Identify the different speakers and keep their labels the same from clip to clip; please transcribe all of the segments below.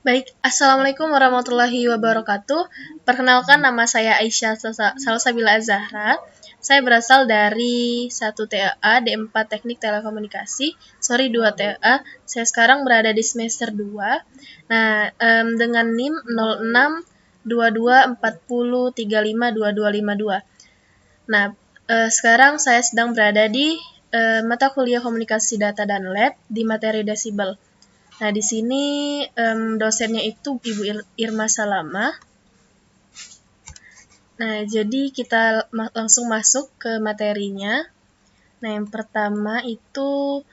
Speaker 1: Baik, Assalamualaikum warahmatullahi wabarakatuh. Perkenalkan, nama saya Aisyah Salsabila Azahra. Saya berasal dari 1 TAA D4 Teknik Telekomunikasi, 2 TAA. Saya sekarang berada di semester 2. Nah, dengan NIM 062240352252. Nah, sekarang saya sedang berada di mata kuliah Komunikasi Data dan Lab di materi Desibel. Nah, di sini dosennya itu Ibu Irma Salama. Nah, jadi kita langsung masuk ke materinya. Nah, yang pertama itu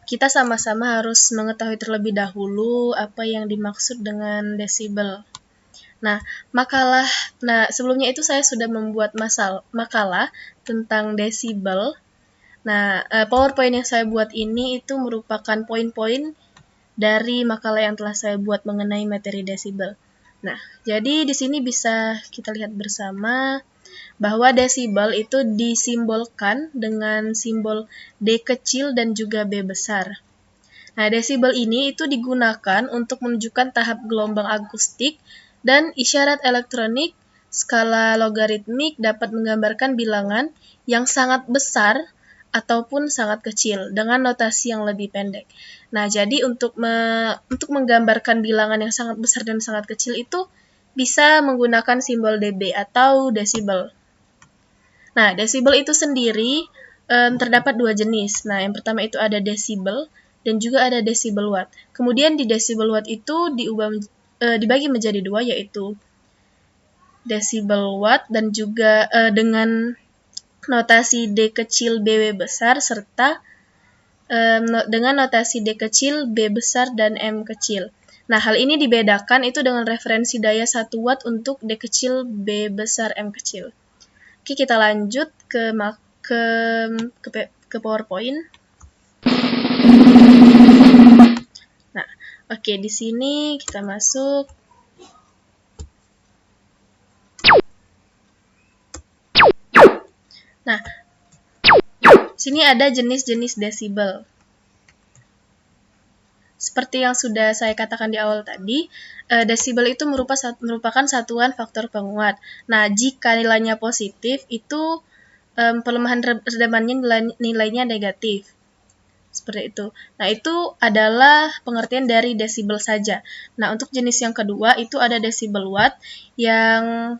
Speaker 1: kita sama-sama harus mengetahui terlebih dahulu apa yang dimaksud dengan desibel. Nah, sebelumnya itu saya sudah membuat makalah tentang desibel. Nah, PowerPoint yang saya buat ini itu merupakan poin-poin dari makalah yang telah saya buat mengenai materi desibel. Nah, jadi di sini bisa kita lihat bersama bahwa desibel itu disimbolkan dengan simbol D kecil dan juga B besar. Nah, desibel ini itu digunakan untuk menunjukkan tahap gelombang akustik dan isyarat elektronik. Skala logaritmik dapat menggambarkan bilangan yang sangat besar ataupun sangat kecil dengan notasi yang lebih pendek. Nah, jadi untuk menggambarkan bilangan yang sangat besar dan sangat kecil itu bisa menggunakan simbol dB atau desibel. Nah, desibel itu sendiri terdapat dua jenis. Nah, yang pertama itu ada desibel dan juga ada desibel watt. Kemudian di desibel watt itu dibagi menjadi dua, yaitu desibel watt dan juga dengan notasi D kecil BW besar serta dengan notasi D kecil, B besar, dan M kecil. Nah, hal ini dibedakan itu dengan referensi daya 1 watt untuk D kecil, B besar, M kecil. Oke, kita lanjut ke PowerPoint. Nah, oke, di sini kita masuk. Nah, sini ada jenis-jenis desibel. Seperti yang sudah saya katakan di awal tadi, desibel itu merupakan satuan faktor penguat. Nah, jika nilainya positif, itu pelemahan redamannya nilainya negatif. Seperti itu. Nah, itu adalah pengertian dari desibel saja. Nah, untuk jenis yang kedua, itu ada desibel watt yang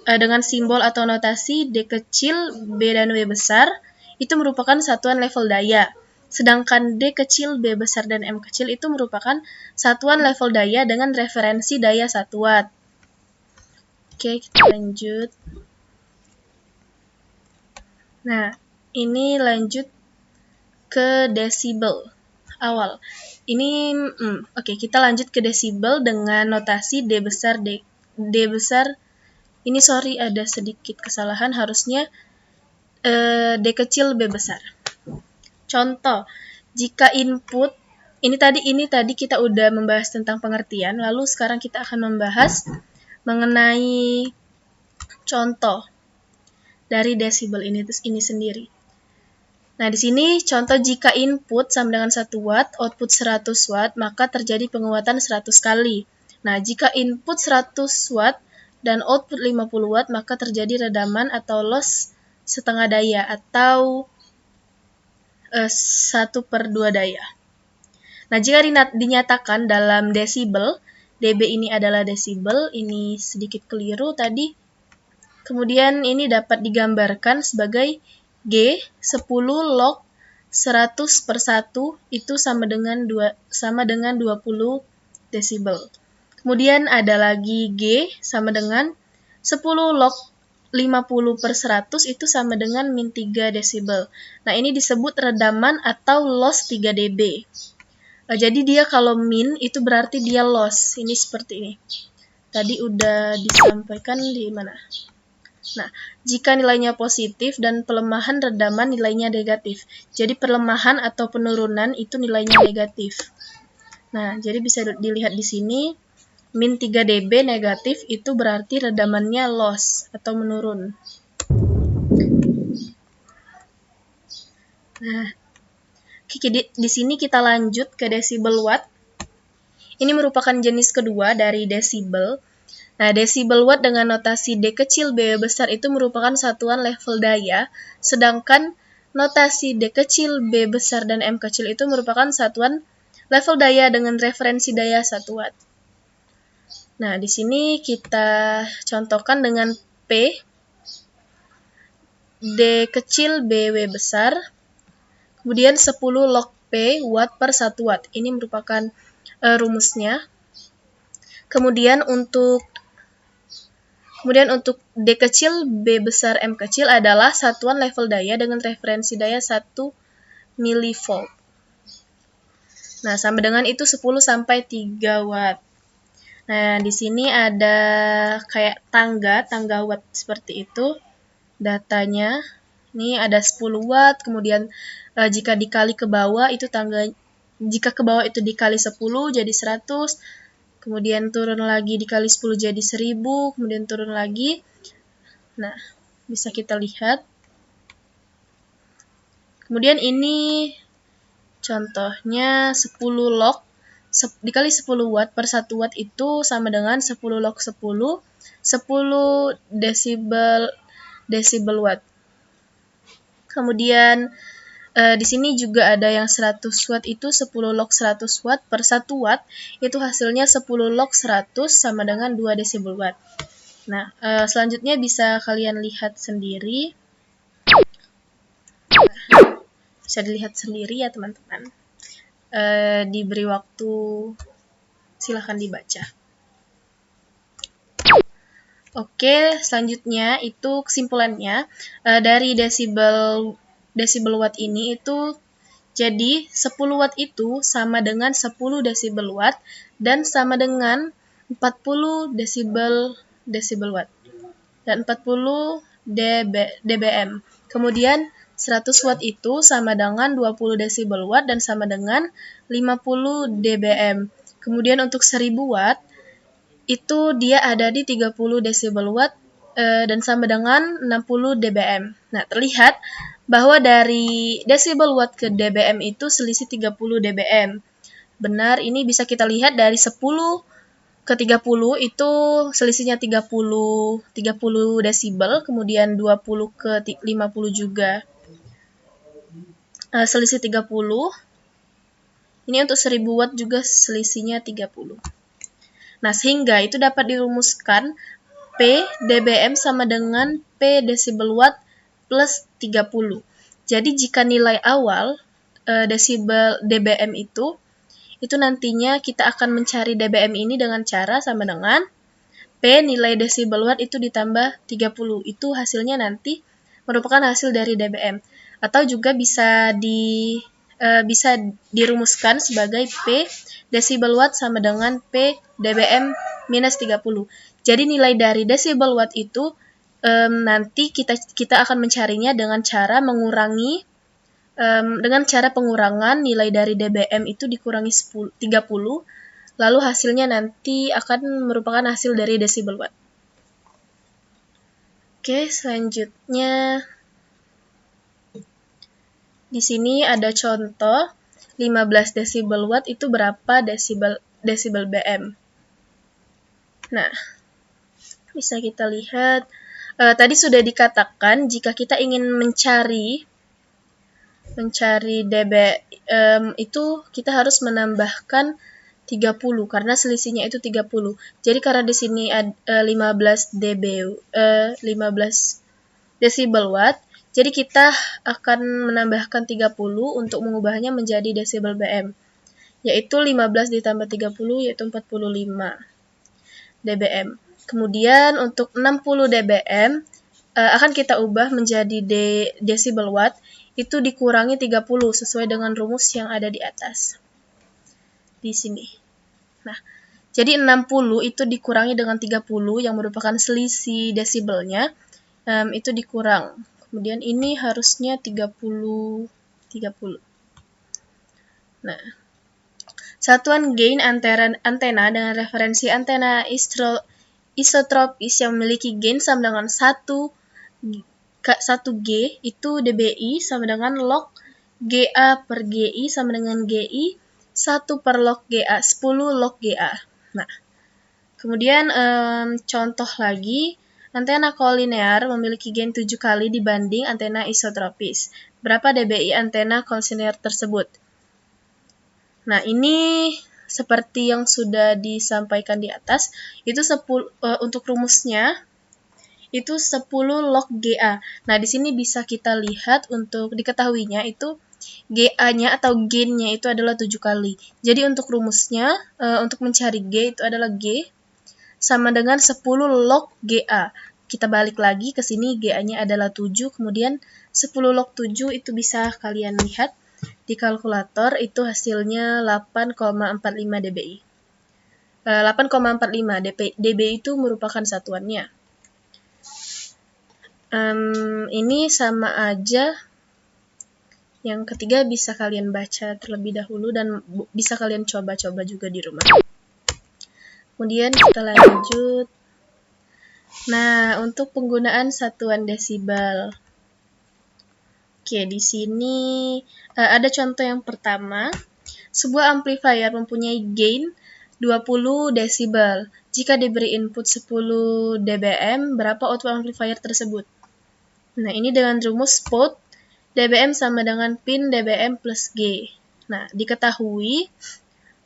Speaker 1: dengan simbol atau notasi D kecil, B dan W besar, itu merupakan satuan level daya. Sedangkan D kecil, B besar, dan M kecil itu merupakan satuan level daya dengan referensi daya 1 watt. Oke, kita lanjut. Nah, ini lanjut ke desibel awal. Oke, kita lanjut ke desibel dengan notasi D besar, D besar. Ini ada sedikit kesalahan, harusnya D kecil, B besar. Contoh, jika input, ini tadi kita udah membahas tentang pengertian, lalu sekarang kita akan membahas mengenai contoh dari desibel ini sendiri. Nah, di sini contoh jika input sama dengan 1 watt, output 100 watt, maka terjadi penguatan 100 kali. Nah, jika input 100 watt dan output 50 watt, maka terjadi redaman atau loss setengah daya atau 1/2 daya. Nah, jika dinyatakan dalam desibel, dB ini adalah desibel, ini sedikit keliru tadi. Kemudian ini dapat digambarkan sebagai G 10 log 100/1 itu sama dengan 20 desibel. Kemudian ada lagi G sama dengan 10 log 50/100 itu sama dengan min 3 desibel. Nah, ini disebut redaman atau loss 3 dB. Jadi dia kalau min itu berarti dia loss. Ini seperti ini. Tadi udah disampaikan di mana? Nah, jika nilainya positif dan pelemahan redaman nilainya negatif. Jadi pelemahan atau penurunan itu nilainya negatif. Nah, jadi bisa dilihat di sini. Min 3 dB negatif itu berarti redamannya loss atau menurun. Nah, di sini kita lanjut ke desibel watt. Ini merupakan jenis kedua dari desibel. Nah, desibel watt dengan notasi D kecil B besar itu merupakan satuan level daya, sedangkan notasi D kecil B besar dan M kecil itu merupakan satuan level daya dengan referensi daya 1 watt. Nah, di sini kita contohkan dengan P, D kecil BW besar, kemudian 10 log P watt per 1 watt. Ini merupakan rumusnya. Kemudian untuk D kecil, B besar, M kecil adalah satuan level daya dengan referensi daya 1 mV. Nah, sama dengan itu 10 sampai 3 watt. Nah, di sini ada kayak tangga watt seperti itu. Datanya, ini ada 10 watt, kemudian jika dikali ke bawah itu jika ke bawah itu dikali 10 jadi 100, kemudian turun lagi dikali 10 jadi 1000, kemudian turun lagi. Nah, bisa kita lihat. Kemudian ini contohnya 10 log dikali 10 watt per 1 watt itu sama dengan 10 log 10 desibel watt. Kemudian di sini juga ada yang 100 watt itu 10 log 100 watt per 1 watt itu hasilnya 10 log 100 sama dengan 2 desibel watt. Nah, selanjutnya bisa kalian lihat sendiri. Bisa dilihat sendiri ya teman-teman. Diberi waktu, silahkan dibaca. Oke, selanjutnya itu kesimpulannya dari desibel watt ini itu jadi 10 watt itu sama dengan 10 desibel watt dan sama dengan 40 desibel watt dan 40 dBm. Kemudian 100 watt itu sama dengan 20 desibel watt dan sama dengan 50 dBm. Kemudian untuk 1000 watt itu dia ada di 30 desibel watt dan sama dengan 60 dBm. Nah, terlihat bahwa dari desibel watt ke dBm itu selisih 30 dBm. Benar, ini bisa kita lihat dari 10 ke 30 itu selisihnya 30 desibel, kemudian 20 ke 50 juga selisih 30. Ini untuk 1000 watt juga selisihnya 30. Nah, sehingga itu dapat dirumuskan P dBm sama dengan P desibel watt plus 30. Jadi jika nilai awal desibel dBm itu nantinya kita akan mencari dBm ini dengan cara sama dengan P nilai desibel watt itu ditambah 30. Itu hasilnya nanti merupakan hasil dari dBm. Atau juga bisa dirumuskan sebagai P desibel watt sama dengan P dBm minus 30. Jadi nilai dari desibel watt itu nanti kita akan mencarinya dengan cara mengurangi dengan cara pengurangan nilai dari dBm itu dikurangi 30, lalu hasilnya nanti akan merupakan hasil dari desibel watt. Oke, selanjutnya di sini ada contoh 15 desibel watt itu berapa desibel Bm. Nah, bisa kita lihat tadi sudah dikatakan jika kita ingin mencari dBm itu kita harus menambahkan 30 karena selisihnya itu 30. Jadi karena di sini ada 15 desibel watt, jadi kita akan menambahkan 30 untuk mengubahnya menjadi desibel Bm, yaitu 15 ditambah 30 yaitu 45 dBm. Kemudian untuk 60 dBm akan kita ubah menjadi desibel watt, itu dikurangi 30 sesuai dengan rumus yang ada di atas. Di sini. Nah, jadi 60 itu dikurangi dengan 30 yang merupakan selisih desibelnya, itu dikurang. Kemudian ini harusnya 30. Nah, satuan gain antara antena dengan referensi antena isotropis yang memiliki gain sama dengan 1G itu dBi sama dengan log GA per GI sama dengan GI 1 per log GA, 10 log GA. Nah, kemudian contoh lagi, antena kolinear memiliki gain 7 kali dibanding antena isotropis. Berapa dBi antena kolinear tersebut? Nah, ini seperti yang sudah disampaikan di atas, itu untuk rumusnya itu 10 log GA. Nah, di sini bisa kita lihat untuk diketahuinya itu GA-nya atau gain-nya itu adalah 7 kali. Jadi untuk rumusnya, untuk mencari G itu adalah G sama dengan 10 log GA. Kita balik lagi ke sini, GA-nya adalah 7, kemudian 10 log 7 itu bisa kalian lihat di kalkulator, itu hasilnya 8,45 dBi. 8,45 dBi itu merupakan satuannya. Ini sama aja. Yang ketiga bisa kalian baca terlebih dahulu dan bisa kalian coba-coba juga di rumah. Kemudian kita lanjut. Nah, untuk penggunaan satuan desibel. Oke, di sini ada contoh yang pertama. Sebuah amplifier mempunyai gain 20 desibel. Jika diberi input 10 dBm, berapa output amplifier tersebut? Nah, ini dengan rumus POUT dBm sama dengan pin dBm plus G. Nah, diketahui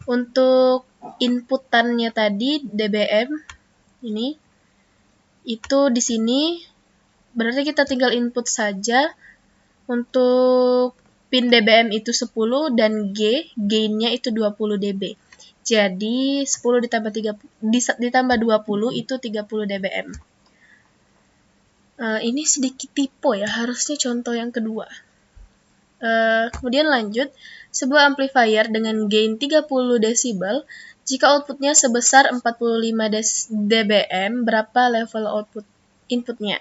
Speaker 1: untuk inputannya tadi dBm ini itu di sini berarti kita tinggal input saja. Untuk pin dBm itu 10 dan gainnya itu 20 dB. Jadi 10 ditambah 20 itu 30 dBm. Ini sedikit typo ya, harusnya contoh yang kedua. Kemudian lanjut, sebuah amplifier dengan gain 30 desibel, jika outputnya sebesar 45 dBm, berapa level output inputnya?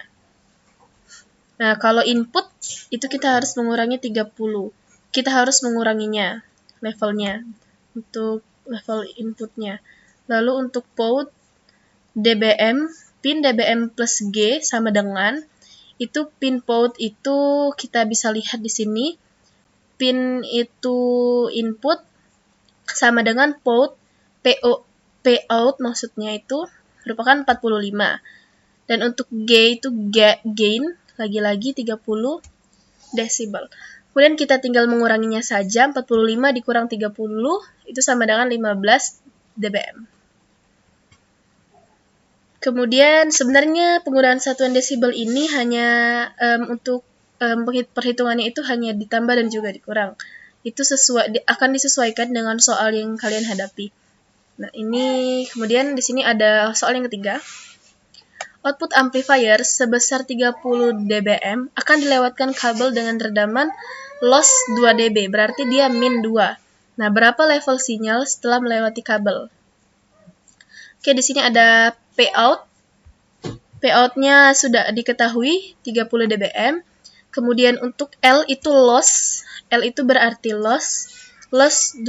Speaker 1: Nah, kalau input, itu kita harus mengurangi 30. Kita harus menguranginya, levelnya, untuk level inputnya. Lalu untuk POUT dBm, pin dBm plus G sama dengan, itu pin POUT itu kita bisa lihat di sini, pin itu input sama dengan POUT, Pout maksudnya itu merupakan 45. Dan untuk G itu gain, lagi-lagi 30 desibel. Kemudian kita tinggal menguranginya saja, 45 dikurang 30, itu sama dengan 15 dBm. Kemudian sebenarnya penggunaan satuan desibel ini hanya untuk perhitungannya itu hanya ditambah dan juga dikurang. Itu akan disesuaikan dengan soal yang kalian hadapi. Nah, ini kemudian di sini ada soal yang ketiga. Output amplifier sebesar 30 dBm akan dilewatkan kabel dengan redaman loss 2 dB, berarti dia min 2. Nah, berapa level sinyal setelah melewati kabel? Oke, di sini ada Pout. Pout-nya sudah diketahui 30 dBm. Kemudian untuk L itu loss. L itu berarti loss 2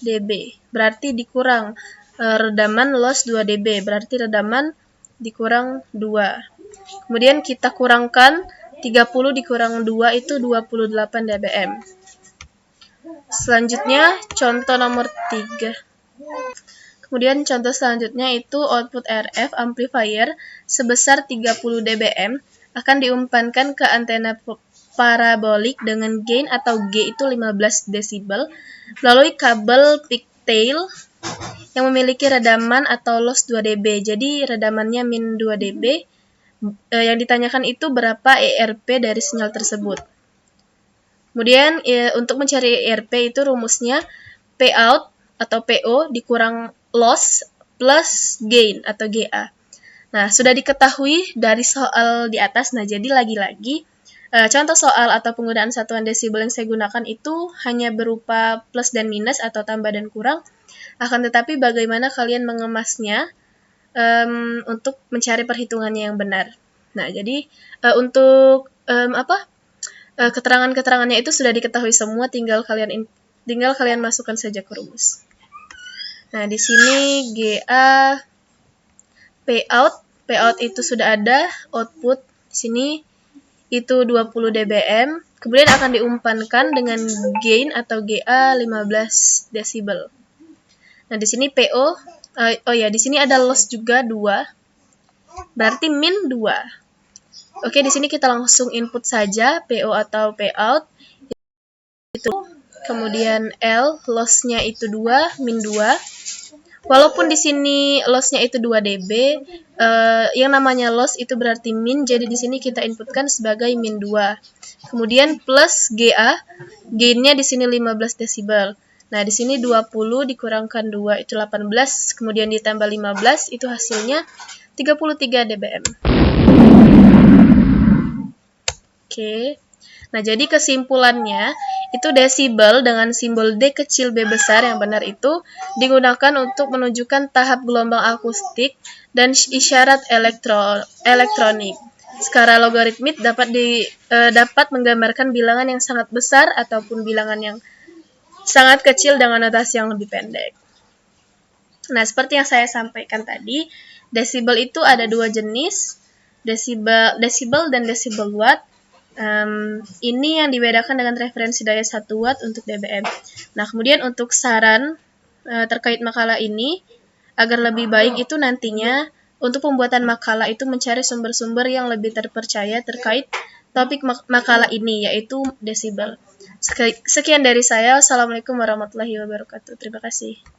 Speaker 1: dB. Berarti dikurang redaman loss 2 dB. Berarti redaman dikurang 2. Kemudian kita kurangkan 30 dikurang 2 itu 28 dBm. Selanjutnya contoh nomor 3. Kemudian contoh selanjutnya itu output RF amplifier sebesar 30 dBm akan diumpankan ke antena parabolik dengan gain atau G itu 15 desibel melalui kabel pigtail yang memiliki redaman atau loss 2 dB. Jadi redamannya min 2 dB. Yang ditanyakan itu berapa ERP dari sinyal tersebut. Kemudian untuk mencari ERP itu rumusnya Pout atau PO dikurang loss plus gain atau GA. Nah, sudah diketahui dari soal di atas. Nah, jadi lagi-lagi contoh soal atau penggunaan satuan desibel yang saya gunakan itu hanya berupa plus dan minus atau tambah dan kurang. Akan tetapi bagaimana kalian mengemasnya untuk mencari perhitungannya yang benar. Nah, jadi untuk keterangan-keterangannya itu sudah diketahui semua, tinggal kalian masukkan saja ke rumus. Nah, di sini GA Pout itu sudah ada, output di sini itu 20 dBm, Kemudian akan diumpankan dengan gain atau GA 15 desibel. Nah, di sini PO, di sini ada loss juga 2, berarti min 2. Oke, di sini kita langsung input saja PO atau payout itu. Kemudian L, loss-nya itu 2, min 2. Walaupun di sini loss-nya itu 2 dB, yang namanya loss itu berarti min, jadi di sini kita inputkan sebagai min 2. Kemudian plus GA, gain-nya di sini 15 desibel. Nah, di sini 20 dikurangkan 2 itu 18, kemudian ditambah 15 itu hasilnya 33 dBm. Oke. Nah, jadi kesimpulannya itu desibel dengan simbol D kecil B besar yang benar itu digunakan untuk menunjukkan tahap gelombang akustik dan isyarat elektronik. Skala logaritmik dapat menggambarkan bilangan yang sangat besar ataupun bilangan yang sangat kecil dengan notasi yang lebih pendek. Nah, seperti yang saya sampaikan tadi, desibel itu ada 2 jenis, desibel dan desibel watt. Ini yang dibedakan dengan referensi daya 1 watt untuk dBm. Nah, kemudian untuk saran terkait makalah ini, agar lebih baik itu nantinya untuk pembuatan makalah itu mencari sumber-sumber yang lebih terpercaya terkait topik makalah ini, yaitu desibel. Sekian dari saya. Assalamualaikum warahmatullahi wabarakatuh. Terima kasih.